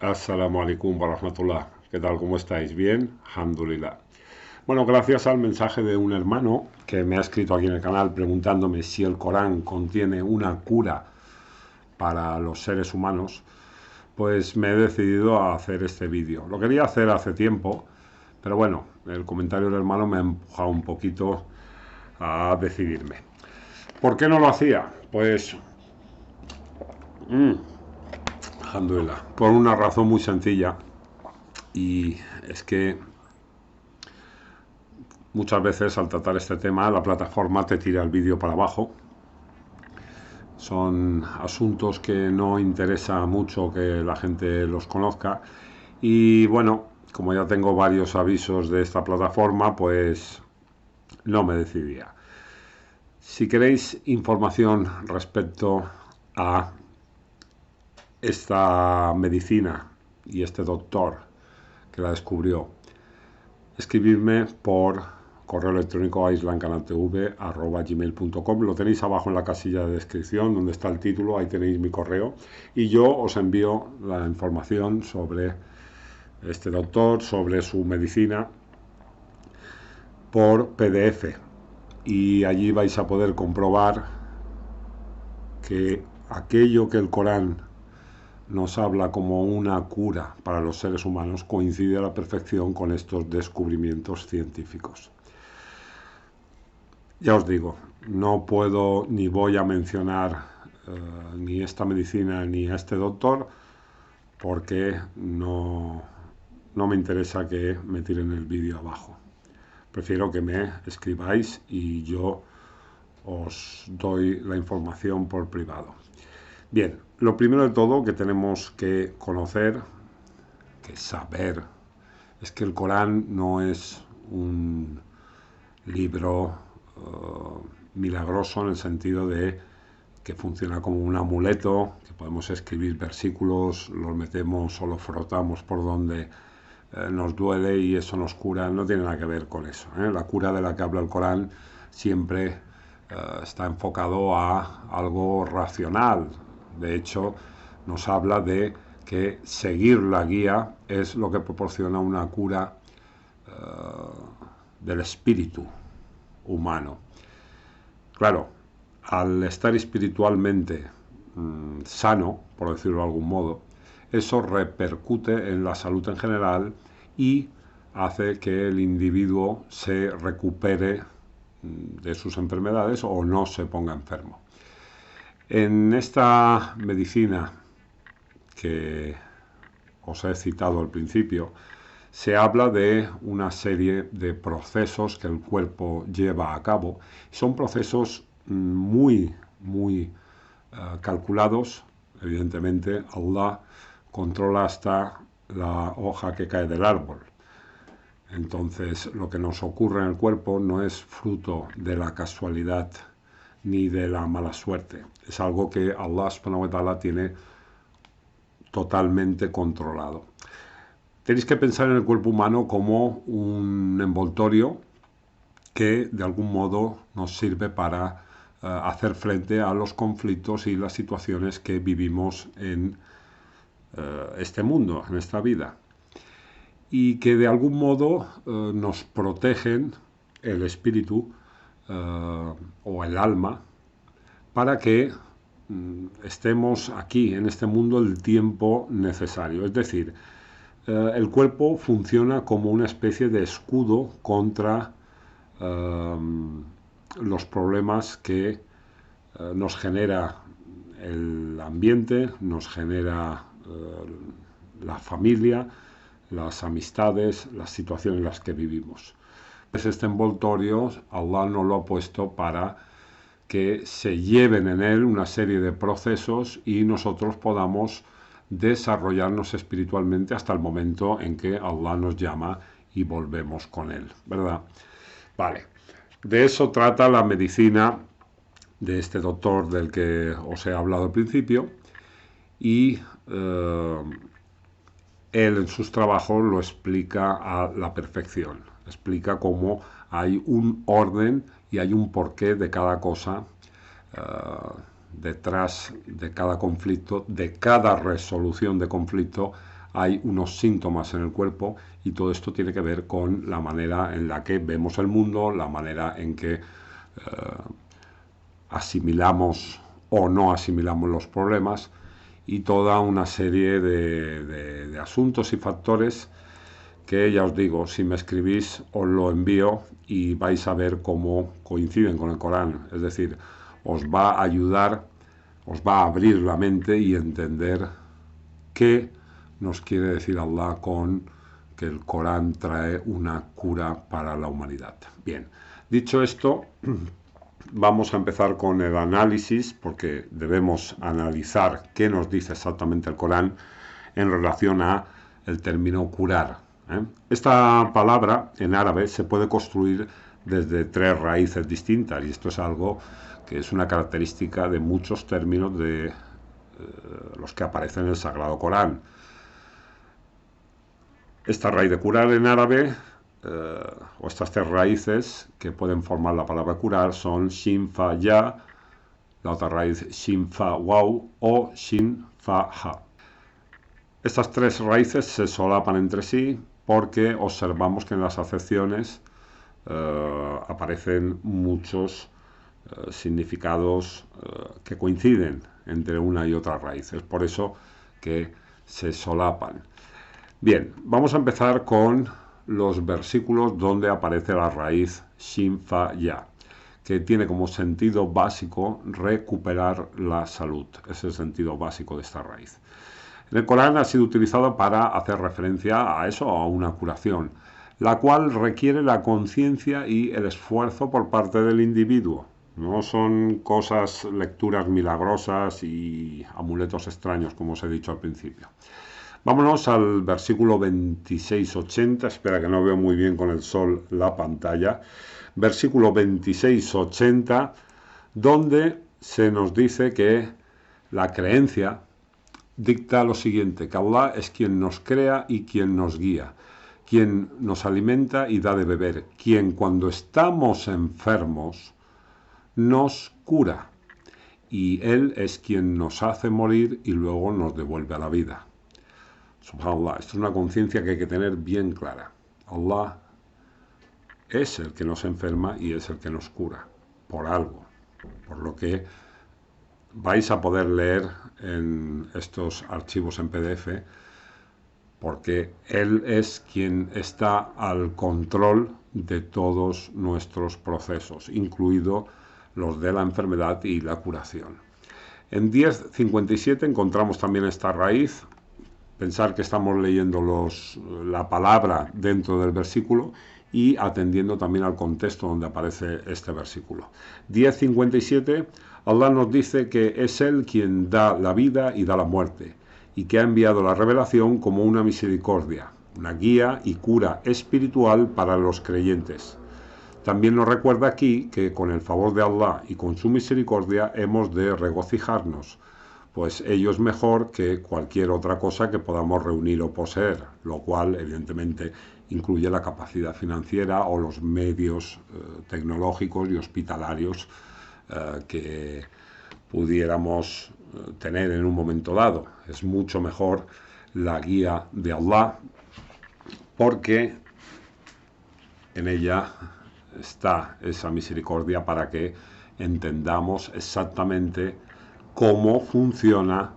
Assalamu alaikum wa rahmatullah. ¿Qué tal? ¿Cómo estáis? ¿Bien? Alhamdulillah. Bueno, gracias al mensaje de un hermano que me ha escrito aquí en el canal preguntándome si el Corán contiene una cura para los seres humanos, pues me he decidido a hacer este vídeo. Lo quería hacer hace tiempo, pero bueno, el comentario del hermano me ha empujado un poquito a decidirme. ¿Por qué no lo hacía? Pues, alhamdulillah, por una razón muy sencilla, y es que muchas veces al tratar este tema la plataforma te tira el vídeo para abajo. Son asuntos que no interesa mucho que la gente los conozca. Y bueno, como ya tengo varios avisos de esta plataforma, pues no me decidía. Si queréis información respecto a esta medicina y este doctor que la descubrió, escribidme por correo electrónico a islamcanaltv@gmail.com. Lo tenéis abajo en la casilla de descripción donde está el título, ahí tenéis mi correo y yo os envío la información sobre este doctor, sobre su medicina por PDF, y allí vais a poder comprobar que aquello que el Corán nos habla como una cura para los seres humanos coincide a la perfección con estos descubrimientos científicos. Ya os digo, no puedo ni voy a mencionar ni esta medicina ni a este doctor porque no me interesa que me tiren el vídeo abajo. Prefiero que me escribáis y yo os doy la información por privado. Bien, lo primero de todo que tenemos que conocer, que saber, es que el Corán no es un libro milagroso en el sentido de que funciona como un amuleto, que podemos escribir versículos, los metemos o los frotamos por donde nos duele y eso nos cura. No tiene nada que ver con eso. La cura de la que habla el Corán siempre está enfocado a algo racional. De hecho, nos habla de que seguir la guía es lo que proporciona una cura del espíritu humano. Claro, al estar espiritualmente sano, por decirlo de algún modo, eso repercute en la salud en general y hace que el individuo se recupere de sus enfermedades o no se ponga enfermo. En esta medicina que os he citado al principio, se habla de una serie de procesos que el cuerpo lleva a cabo. Son procesos muy calculados. Evidentemente, Allah controla hasta la hoja que cae del árbol. Entonces, lo que nos ocurre en el cuerpo no es fruto de la casualidad ni de la mala suerte. Es algo que Allah subhanahu wa ta'ala tiene totalmente controlado. Tenéis que pensar en el cuerpo humano como un envoltorio que de algún modo nos sirve para hacer frente a los conflictos y las situaciones que vivimos en este mundo, en esta vida. Y que de algún modo nos protegen el espíritu o el alma para que estemos aquí en este mundo el tiempo necesario. Es decir, el cuerpo funciona como una especie de escudo contra los problemas que nos genera el ambiente, nos genera la familia, las amistades, las situaciones en las que vivimos. Este envoltorio Allah nos lo ha puesto para que se lleven en él una serie de procesos y nosotros podamos desarrollarnos espiritualmente hasta el momento en que Allah nos llama y volvemos con él, ¿verdad? Vale, de eso trata la medicina de este doctor del que os he hablado al principio, y él en sus trabajos lo explica a la perfección. Explica cómo hay un orden y hay un porqué de cada cosa, detrás de cada conflicto, de cada resolución de conflicto, hay unos síntomas en el cuerpo y todo esto tiene que ver con la manera en la que vemos el mundo, la manera en que asimilamos o no asimilamos los problemas y toda una serie de asuntos y factores que ya os digo, si me escribís os lo envío y vais a ver cómo coinciden con el Corán. Es decir, os va a ayudar, os va a abrir la mente y entender qué nos quiere decir Allah con que el Corán trae una cura para la humanidad. Bien, dicho esto, vamos a empezar con el análisis, porque debemos analizar qué nos dice exactamente el Corán en relación a el término curar. Esta palabra en árabe se puede construir desde tres raíces distintas y esto es algo que es una característica de muchos términos de los que aparecen en el Sagrado Corán. Esta raíz de curar en árabe, o estas tres raíces que pueden formar la palabra curar son shin, fa, ya, la otra raíz shin, fa, waw o shin, fa, ha. Estas tres raíces se solapan entre sí porque observamos que en las acepciones aparecen muchos significados que coinciden entre una y otra raíz. Es por eso que se solapan. Bien, vamos a empezar con los versículos donde aparece la raíz shin, fa, ya, que tiene como sentido básico recuperar la salud. Ese es el sentido básico de esta raíz. En el Corán ha sido utilizado para hacer referencia a eso, a una curación, la cual requiere la conciencia y el esfuerzo por parte del individuo. No son cosas, lecturas milagrosas y amuletos extraños, como os he dicho al principio. Vámonos al versículo 26-80, espera que no veo muy bien con el sol la pantalla. Versículo 26-80, donde se nos dice que la creencia dicta lo siguiente, que Allah es quien nos crea y quien nos guía, quien nos alimenta y da de beber, quien cuando estamos enfermos nos cura, y Él es quien nos hace morir y luego nos devuelve a la vida. Subhanallah, esto es una conciencia que hay que tener bien clara. Allah es el que nos enferma y es el que nos cura, por algo, por lo que vais a poder leer en estos archivos en PDF, porque Él es quien está al control de todos nuestros procesos, incluido los de la enfermedad y la curación. En 10.57 encontramos también esta raíz. Pensar que estamos leyendo la palabra dentro del versículo y atendiendo también al contexto donde aparece este versículo. 10.57, Allah nos dice que es Él quien da la vida y da la muerte, y que ha enviado la revelación como una misericordia, una guía y cura espiritual para los creyentes. También nos recuerda aquí que con el favor de Allah y con su misericordia hemos de regocijarnos, pues ello es mejor que cualquier otra cosa que podamos reunir o poseer, lo cual evidentemente incluye la capacidad financiera o los medios tecnológicos y hospitalarios que pudiéramos tener en un momento dado. Es mucho mejor la guía de Allah porque en ella está esa misericordia para que entendamos exactamente cómo funciona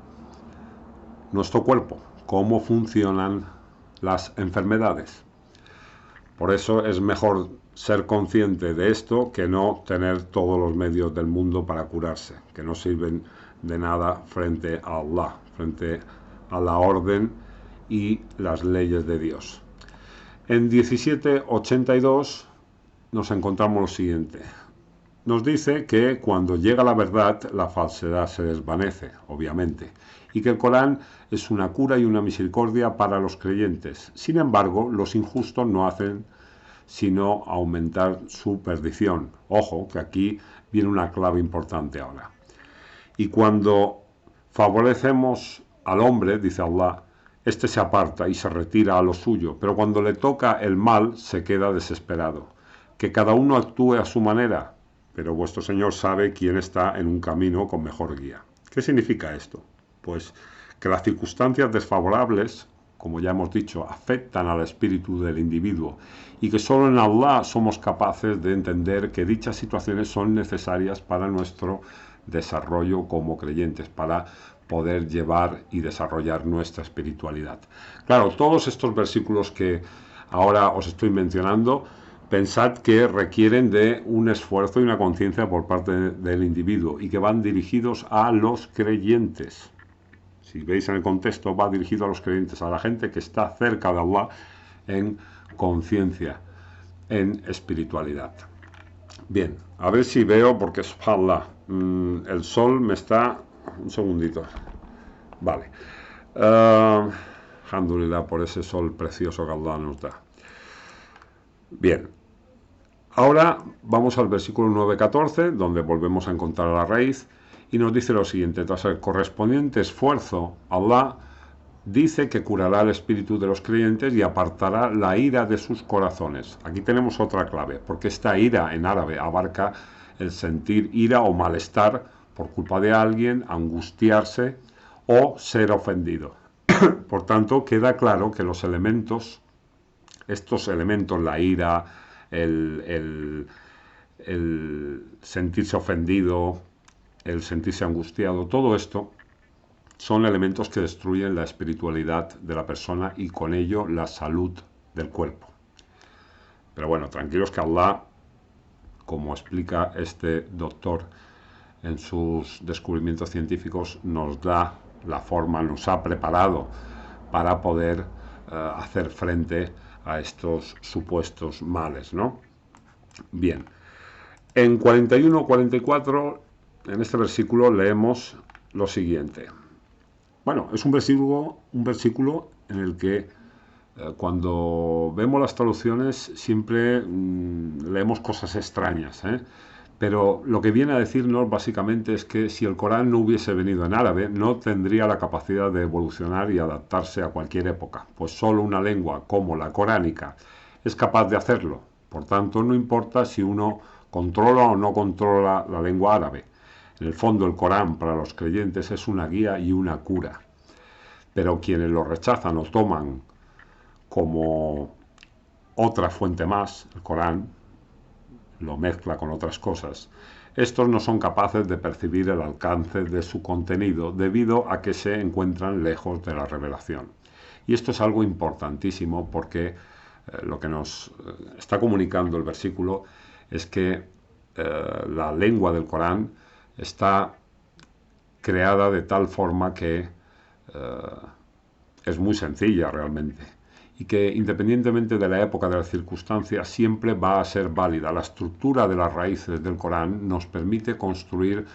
nuestro cuerpo, cómo funcionan las enfermedades. Por eso es mejor ser consciente de esto que no tener todos los medios del mundo para curarse, que no sirven de nada frente a Allah, frente a la orden y las leyes de Dios. En 17.82 nos encontramos lo siguiente. Nos dice que cuando llega la verdad, la falsedad se desvanece, obviamente, y que el Corán es una cura y una misericordia para los creyentes. Sin embargo, los injustos no hacen sino aumentar su perdición. Ojo, que aquí viene una clave importante ahora. Y cuando favorecemos al hombre, dice Allah, este se aparta y se retira a lo suyo, pero cuando le toca el mal, se queda desesperado. Que cada uno actúe a su manera, pero vuestro Señor sabe quién está en un camino con mejor guía. ¿Qué significa esto? Pues que las circunstancias desfavorables, como ya hemos dicho, afectan al espíritu del individuo y que solo en Allah somos capaces de entender que dichas situaciones son necesarias para nuestro desarrollo como creyentes, para poder llevar y desarrollar nuestra espiritualidad. Claro, todos estos versículos que ahora os estoy mencionando, pensad que requieren de un esfuerzo y una conciencia por parte del individuo y que van dirigidos a los creyentes. Si veis en el contexto, va dirigido a los creyentes, a la gente que está cerca de Allah en conciencia, en espiritualidad. Bien, a ver si veo, porque subhanallah, el sol me está... Un segundito. Vale. Alhamdulillah por ese sol precioso que Allah nos da. Bien. Ahora vamos al versículo 9-14, donde volvemos a encontrar la raíz, y nos dice lo siguiente: tras el correspondiente esfuerzo, Allah dice que curará el espíritu de los creyentes y apartará la ira de sus corazones. Aquí tenemos otra clave, porque esta ira en árabe abarca el sentir ira o malestar por culpa de alguien, angustiarse o ser ofendido. Por tanto, queda claro que los elementos, estos elementos, la ira, el sentirse ofendido, el sentirse angustiado, todo esto son elementos que destruyen la espiritualidad de la persona y con ello la salud del cuerpo. Pero bueno, tranquilos que Allah, como explica este doctor en sus descubrimientos científicos, nos da la forma, nos ha preparado para poder hacer frente a estos supuestos males, ¿no? Bien, en 41-44, en este versículo leemos lo siguiente. Bueno, es un versículo en el que cuando vemos las traducciones siempre leemos cosas extrañas, pero lo que viene a decirnos básicamente es que si el Corán no hubiese venido en árabe, no tendría la capacidad de evolucionar y adaptarse a cualquier época, pues solo una lengua como la coránica es capaz de hacerlo. Por tanto, no importa si uno controla o no controla la lengua árabe. En el fondo, el Corán para los creyentes es una guía y una cura. Pero quienes lo rechazan o toman como otra fuente más, el Corán, lo mezcla con otras cosas, estos no son capaces de percibir el alcance de su contenido debido a que se encuentran lejos de la revelación. Y esto es algo importantísimo porque lo que nos está comunicando el versículo es que la lengua del Corán está creada de tal forma que es muy sencilla realmente y que independientemente de la época, de las circunstancias, siempre va a ser válida. La estructura de las raíces del Corán nos permite construir,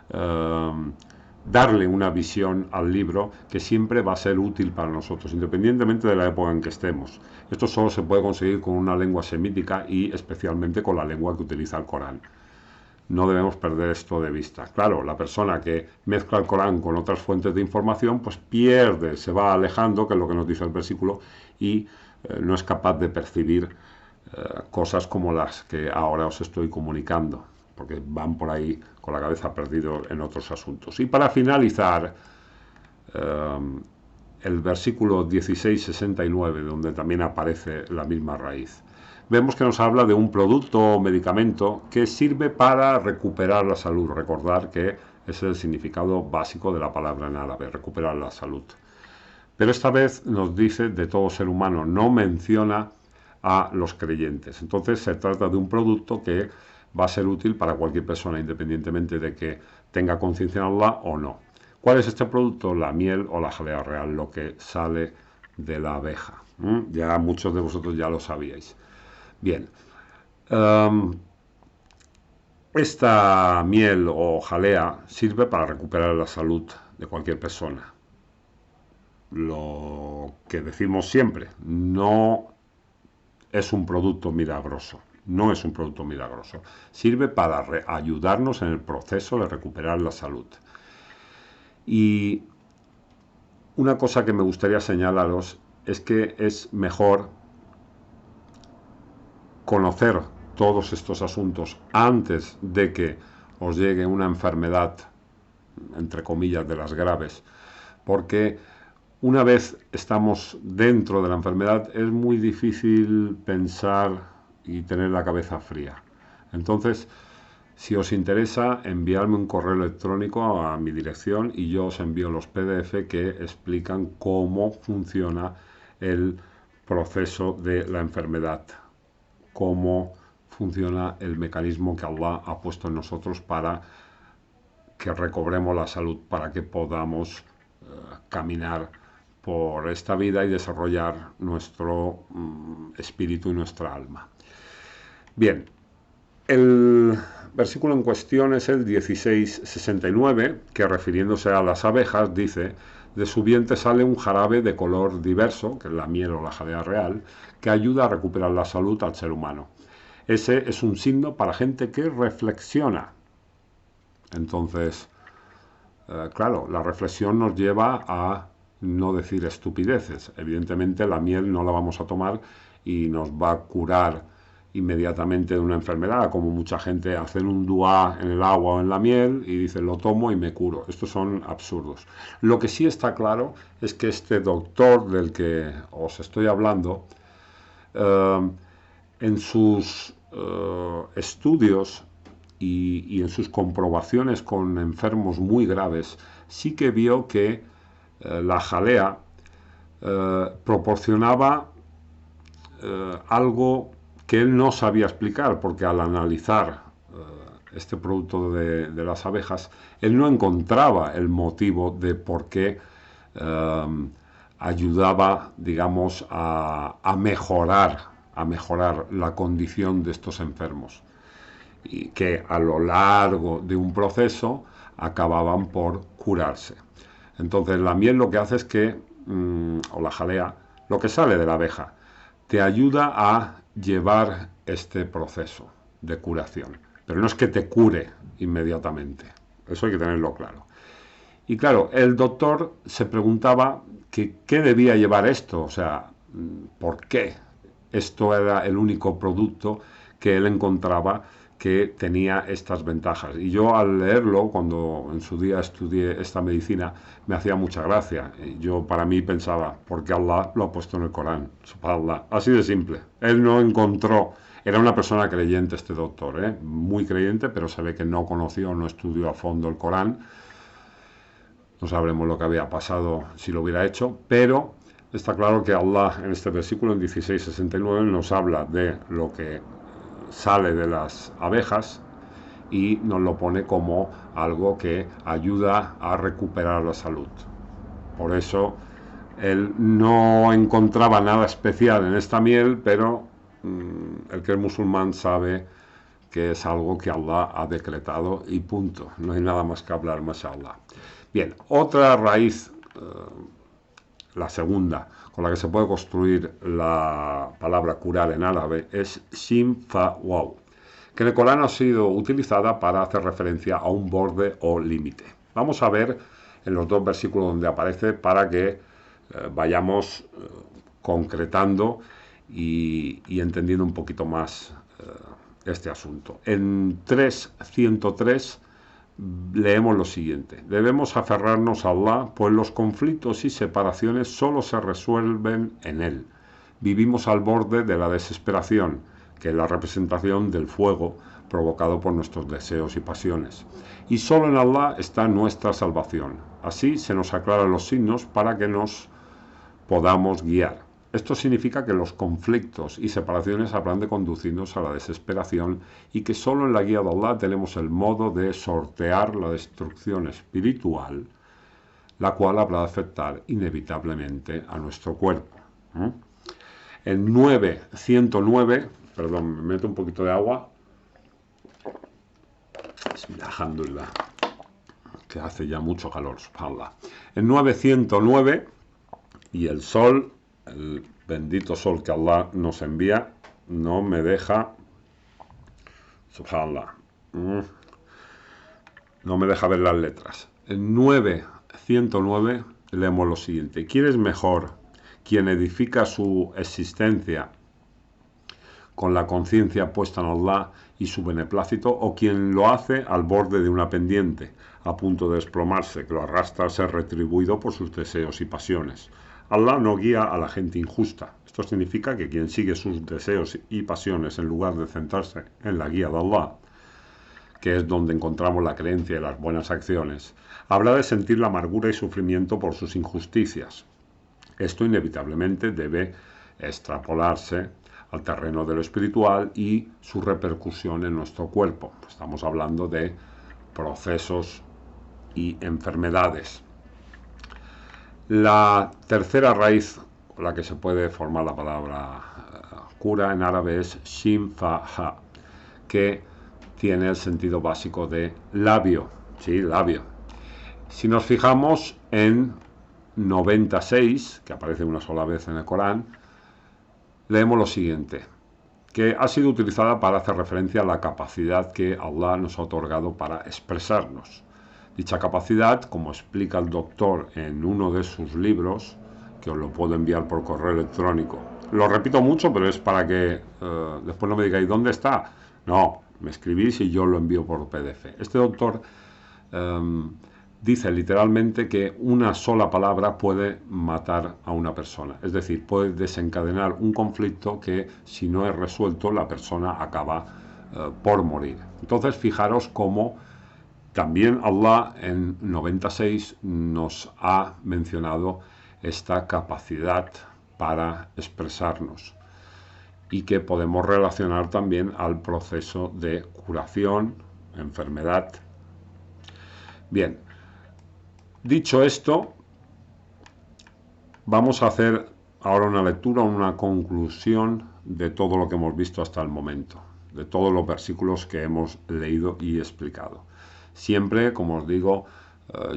darle una visión al libro que siempre va a ser útil para nosotros, independientemente de la época en que estemos. Esto solo se puede conseguir con una lengua semítica y especialmente con la lengua que utiliza el Corán. No debemos perder esto de vista. Claro, la persona que mezcla el Corán con otras fuentes de información, pues pierde, se va alejando, que es lo que nos dice el versículo, y no es capaz de percibir cosas como las que ahora os estoy comunicando, porque van por ahí con la cabeza perdidos en otros asuntos. Y para finalizar, el versículo 16-69, donde también aparece la misma raíz. Vemos que nos habla de un producto o medicamento que sirve para recuperar la salud. Recordar que ese es el significado básico de la palabra en árabe, recuperar la salud. Pero esta vez nos dice de todo ser humano, no menciona a los creyentes. Entonces se trata de un producto que va a ser útil para cualquier persona, independientemente de que tenga conciencia en Allah o no. ¿Cuál es este producto? La miel o la jalea real, lo que sale de la abeja. Ya muchos de vosotros ya lo sabíais. Bien, esta miel o jalea sirve para recuperar la salud de cualquier persona. Lo que decimos siempre, no es un producto milagroso, no es un producto milagroso. Sirve para ayudarnos en el proceso de recuperar la salud. Y una cosa que me gustaría señalaros es que es mejor conocer todos estos asuntos antes de que os llegue una enfermedad, entre comillas, de las graves, porque una vez estamos dentro de la enfermedad es muy difícil pensar y tener la cabeza fría. Entonces, si os interesa, enviarme un correo electrónico a mi dirección y yo os envío los PDF que explican cómo funciona el proceso de la enfermedad, cómo funciona el mecanismo que Allah ha puesto en nosotros para que recobremos la salud, para que podamos caminar por esta vida y desarrollar nuestro espíritu y nuestra alma. Bien, el versículo en cuestión es el 16:69, que refiriéndose a las abejas dice: de su vientre sale un jarabe de color diverso, que es la miel o la jalea real, que ayuda a recuperar la salud al ser humano. Ese es un signo para gente que reflexiona. Entonces, claro, la reflexión nos lleva a no decir estupideces. Evidentemente la miel no la vamos a tomar y nos va a curar inmediatamente de una enfermedad, como mucha gente hace un duá en el agua o en la miel y dice lo tomo y me curo. Estos son absurdos. Lo que sí está claro es que este doctor del que os estoy hablando, en sus estudios y en sus comprobaciones con enfermos muy graves, sí que vio que la jalea proporcionaba algo que él no sabía explicar, porque al analizar este producto de las abejas, él no encontraba el motivo de por qué ayudaba, digamos, a mejorar la condición de estos enfermos, y que a lo largo de un proceso acababan por curarse. Entonces la miel lo que hace es que, o la jalea, lo que sale de la abeja, te ayuda a llevar este proceso de curación. Pero no es que te cure inmediatamente. Eso hay que tenerlo claro. Y claro, el doctor se preguntaba que qué debía llevar esto, o sea, por qué esto era el único producto que él encontraba que tenía estas ventajas. Y yo al leerlo, cuando en su día estudié esta medicina, me hacía mucha gracia. Yo para mí pensaba, porque Allah lo ha puesto en el Corán, subhanallah, así de simple. Él no encontró, era una persona creyente este doctor, muy creyente, pero se ve que no conoció, no estudió a fondo el Corán. No sabremos lo que había pasado si lo hubiera hecho, pero está claro que Allah en este versículo, en 16:69, nos habla de lo que sale de las abejas y nos lo pone como algo que ayuda a recuperar la salud. Por eso él no encontraba nada especial en esta miel, pero el que es musulmán sabe que es algo que Allah ha decretado y punto. No hay nada más que hablar, mashallah. Bien, otra raíz, la segunda, con la que se puede construir la palabra curar en árabe, es Shin Fa Waw, que en el Corán ha sido utilizada para hacer referencia a un borde o límite. Vamos a ver en los dos versículos donde aparece para que vayamos concretando y entendiendo un poquito más este asunto. En 3:103 leemos lo siguiente: debemos aferrarnos a Allah, pues los conflictos y separaciones solo se resuelven en Él. Vivimos al borde de la desesperación, que es la representación del fuego provocado por nuestros deseos y pasiones. Y solo en Allah está nuestra salvación. Así se nos aclaran los signos para que nos podamos guiar. Esto significa que los conflictos y separaciones habrán de conducirnos a la desesperación y que solo en la guía de Allah tenemos el modo de sortear la destrucción espiritual, la cual habrá de afectar inevitablemente a nuestro cuerpo. En 9:109, perdón, me meto un poquito de agua, alhamdulillah, que hace ya mucho calor, subhanallah. En 9:109, y el sol, el bendito sol que Allah nos envía, no me deja, subhanallah, no me deja ver las letras. En 9:109 leemos lo siguiente: ¿quién es mejor, quien edifica su existencia con la conciencia puesta en Allah y su beneplácito, o quien lo hace al borde de una pendiente, a punto de desplomarse, que lo arrastra a ser retribuido por sus deseos y pasiones. Allah no guía a la gente injusta. Esto significa que quien sigue sus deseos y pasiones en lugar de centrarse en la guía de Allah, que es donde encontramos la creencia y las buenas acciones, habrá de sentir la amargura y sufrimiento por sus injusticias. Esto inevitablemente debe extrapolarse al terreno de lo espiritual y su repercusión en nuestro cuerpo. Estamos hablando de procesos y enfermedades. La tercera raíz con la que se puede formar la palabra cura en árabe es shin-fa-ha, que tiene el sentido básico de labio. Sí, labio. Si nos fijamos en 96, que aparece una sola vez en el Corán, leemos lo siguiente, que ha sido utilizada para hacer referencia a la capacidad que Allah nos ha otorgado para expresarnos. Dicha capacidad, como explica el doctor en uno de sus libros, que os lo puedo enviar por correo electrónico. Lo repito mucho, pero es para que después no me digáis, ¿dónde está? No, me escribís y yo lo envío por PDF. Este doctor dice literalmente que una sola palabra puede matar a una persona. Es decir, puede desencadenar un conflicto que, si no es resuelto, la persona acaba por morir. Entonces, fijaros cómo también Allah en 96 nos ha mencionado esta capacidad para expresarnos y que podemos relacionar también al proceso de curación, enfermedad. Bien, dicho esto, vamos a hacer ahora una lectura, una conclusión de todo lo que hemos visto hasta el momento, de todos los versículos que hemos leído y explicado. Siempre, como os digo,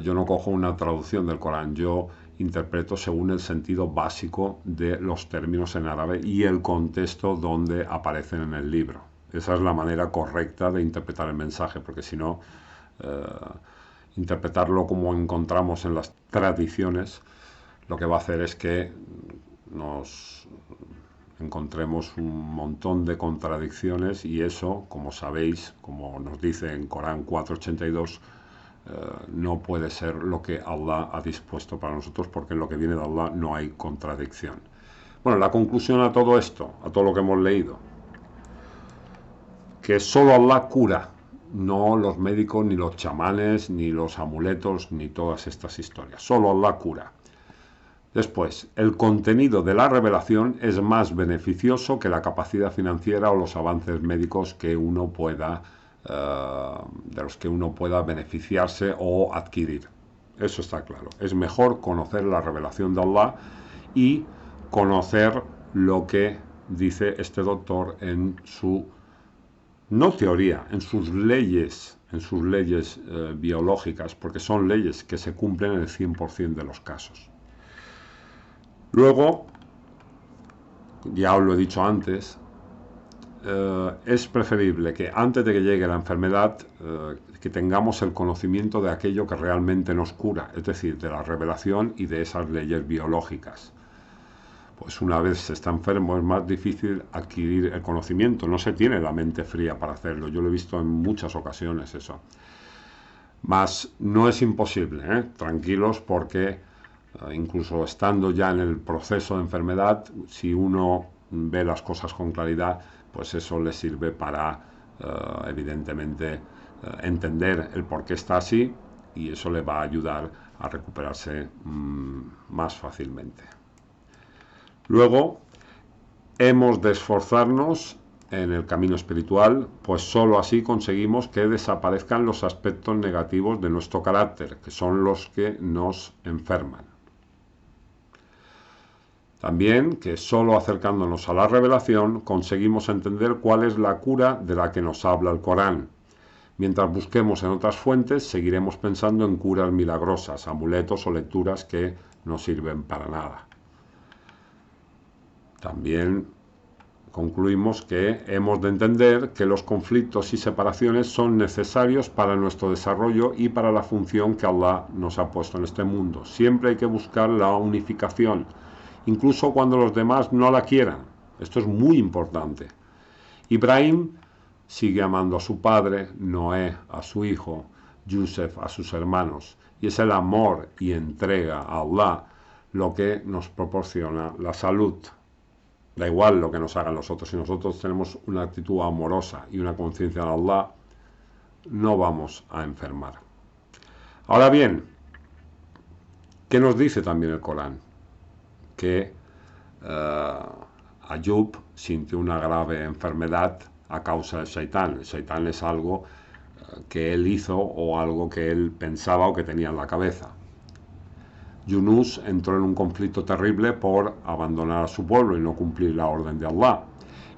yo no cojo una traducción del Corán, yo interpreto según el sentido básico de los términos en árabe y el contexto donde aparecen en el libro. Esa es la manera correcta de interpretar el mensaje, porque si no, interpretarlo como encontramos en las tradiciones, lo que va a hacer es que nos encontremos un montón de contradicciones y eso, como sabéis, como nos dice en Corán 4.82, no puede ser lo que Allah ha dispuesto para nosotros, porque en lo que viene de Allah no hay contradicción. Bueno, la conclusión a todo esto, a todo lo que hemos leído, que solo Allah cura, no los médicos, ni los chamanes, ni los amuletos, ni todas estas historias. Solo Allah cura. Después, el contenido de la revelación es más beneficioso que la capacidad financiera o los avances médicos que uno pueda, de los que uno pueda beneficiarse o adquirir. Eso está claro. Es mejor conocer la revelación de Allah y conocer lo que dice este doctor en su, no teoría, en sus leyes biológicas, porque son leyes que se cumplen en el 100% de los casos. Luego, ya os lo he dicho antes, es preferible que antes de que llegue la enfermedad, que tengamos el conocimiento de aquello que realmente nos cura, es decir, de la revelación y de esas leyes biológicas. Pues una vez se está enfermo es más difícil adquirir el conocimiento, no se tiene la mente fría para hacerlo, yo lo he visto en muchas ocasiones eso. Mas no es imposible, tranquilos, porque incluso estando ya en el proceso de enfermedad, si uno ve las cosas con claridad, pues eso le sirve para, evidentemente, entender el por qué está así, y eso le va a ayudar a recuperarse más fácilmente. Luego, hemos de esforzarnos en el camino espiritual, pues sólo así conseguimos que desaparezcan los aspectos negativos de nuestro carácter, que son los que nos enferman. También que solo acercándonos a la revelación conseguimos entender cuál es la cura de la que nos habla el Corán. Mientras busquemos en otras fuentes, seguiremos pensando en curas milagrosas, amuletos o lecturas que no sirven para nada. También concluimos que hemos de entender que los conflictos y separaciones son necesarios para nuestro desarrollo y para la función que Allah nos ha puesto en este mundo. Siempre hay que buscar la unificación, incluso cuando los demás no la quieran. Esto es muy importante. Ibrahim sigue amando a su padre, Noé a su hijo, Yusef a sus hermanos. Y es el amor y entrega a Allah lo que nos proporciona la salud. Da igual lo que nos hagan los otros. Si nosotros tenemos una actitud amorosa y una conciencia de Allah, no vamos a enfermar. Ahora bien, ¿qué nos dice también el Corán? Que Ayub sintió una grave enfermedad a causa del Shaitán. El Shaitán es algo que él hizo o algo que él pensaba o que tenía en la cabeza. Yunus entró en un conflicto terrible por abandonar a su pueblo y no cumplir la orden de Allah.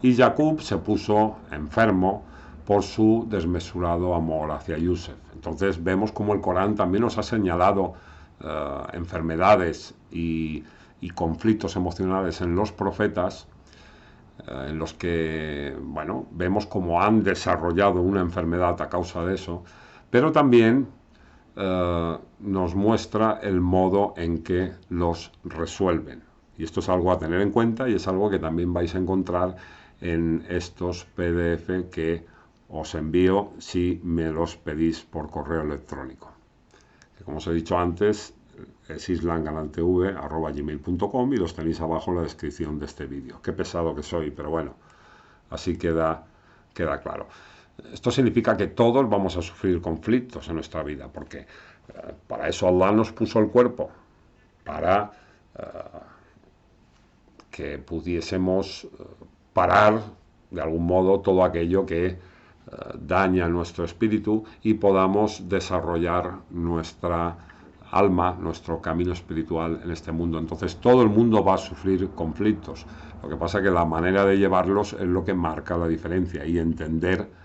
Y Jacob se puso enfermo por su desmesurado amor hacia Yusef. Entonces vemos como el Corán también nos ha señalado enfermedades y conflictos emocionales en los profetas, en los que, bueno, vemos cómo han desarrollado una enfermedad a causa de eso, pero también nos muestra el modo en que los resuelven. Y esto es algo a tener en cuenta y es algo que también vais a encontrar en estos PDF que os envío si me los pedís por correo electrónico. Que, como os he dicho antes, es islamcanaltv@gmail.com y los tenéis abajo en la descripción de este vídeo. Qué pesado que soy, pero bueno, así queda claro. Esto significa que todos vamos a sufrir conflictos en nuestra vida, porque para eso Allah nos puso el cuerpo, para que pudiésemos parar de algún modo todo aquello que daña nuestro espíritu y podamos desarrollar nuestra alma, nuestro camino espiritual en este mundo. Entonces todo el mundo va a sufrir conflictos. Lo que pasa es que la manera de llevarlos es lo que marca la diferencia y entender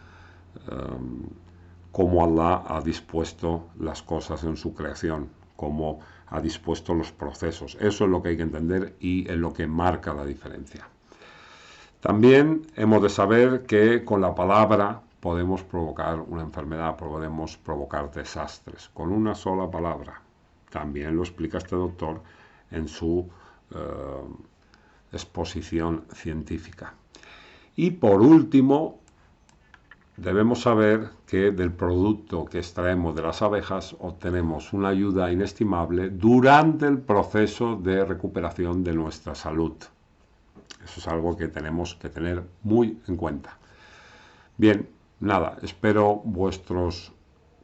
cómo Allah ha dispuesto las cosas en su creación, cómo ha dispuesto los procesos. Eso es lo que hay que entender y es lo que marca la diferencia. También hemos de saber que con la palabra podemos provocar una enfermedad, podemos provocar desastres, con una sola palabra. También lo explica este doctor en su exposición científica. Y por último, debemos saber que del producto que extraemos de las abejas obtenemos una ayuda inestimable durante el proceso de recuperación de nuestra salud. Eso es algo que tenemos que tener muy en cuenta. Bien, nada, espero vuestros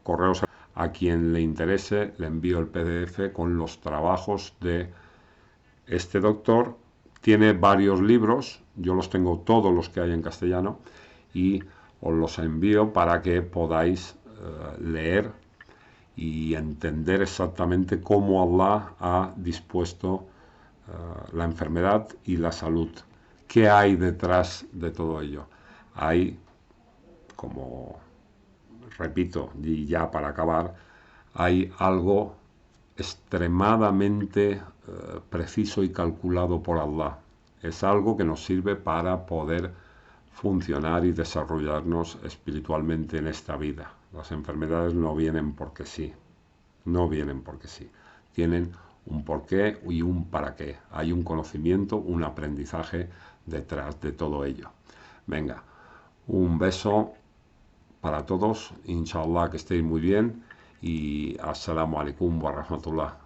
correos. A quien le interese, le envío el PDF con los trabajos de este doctor. Tiene varios libros, yo los tengo todos los que hay en castellano y os los envío para que podáis leer y entender exactamente cómo Allah ha dispuesto la enfermedad y la salud. ¿Qué hay detrás de todo ello? Hay, como repito, y ya para acabar, hay algo extremadamente preciso y calculado por Allah. Es algo que nos sirve para poder funcionar y desarrollarnos espiritualmente en esta vida. Las enfermedades no vienen porque sí, no vienen porque sí. Tienen un porqué y un para qué. Hay un conocimiento, un aprendizaje detrás de todo ello. Venga, un beso para todos, inshallah que estéis muy bien y assalamu alaikum wa rahmatullah.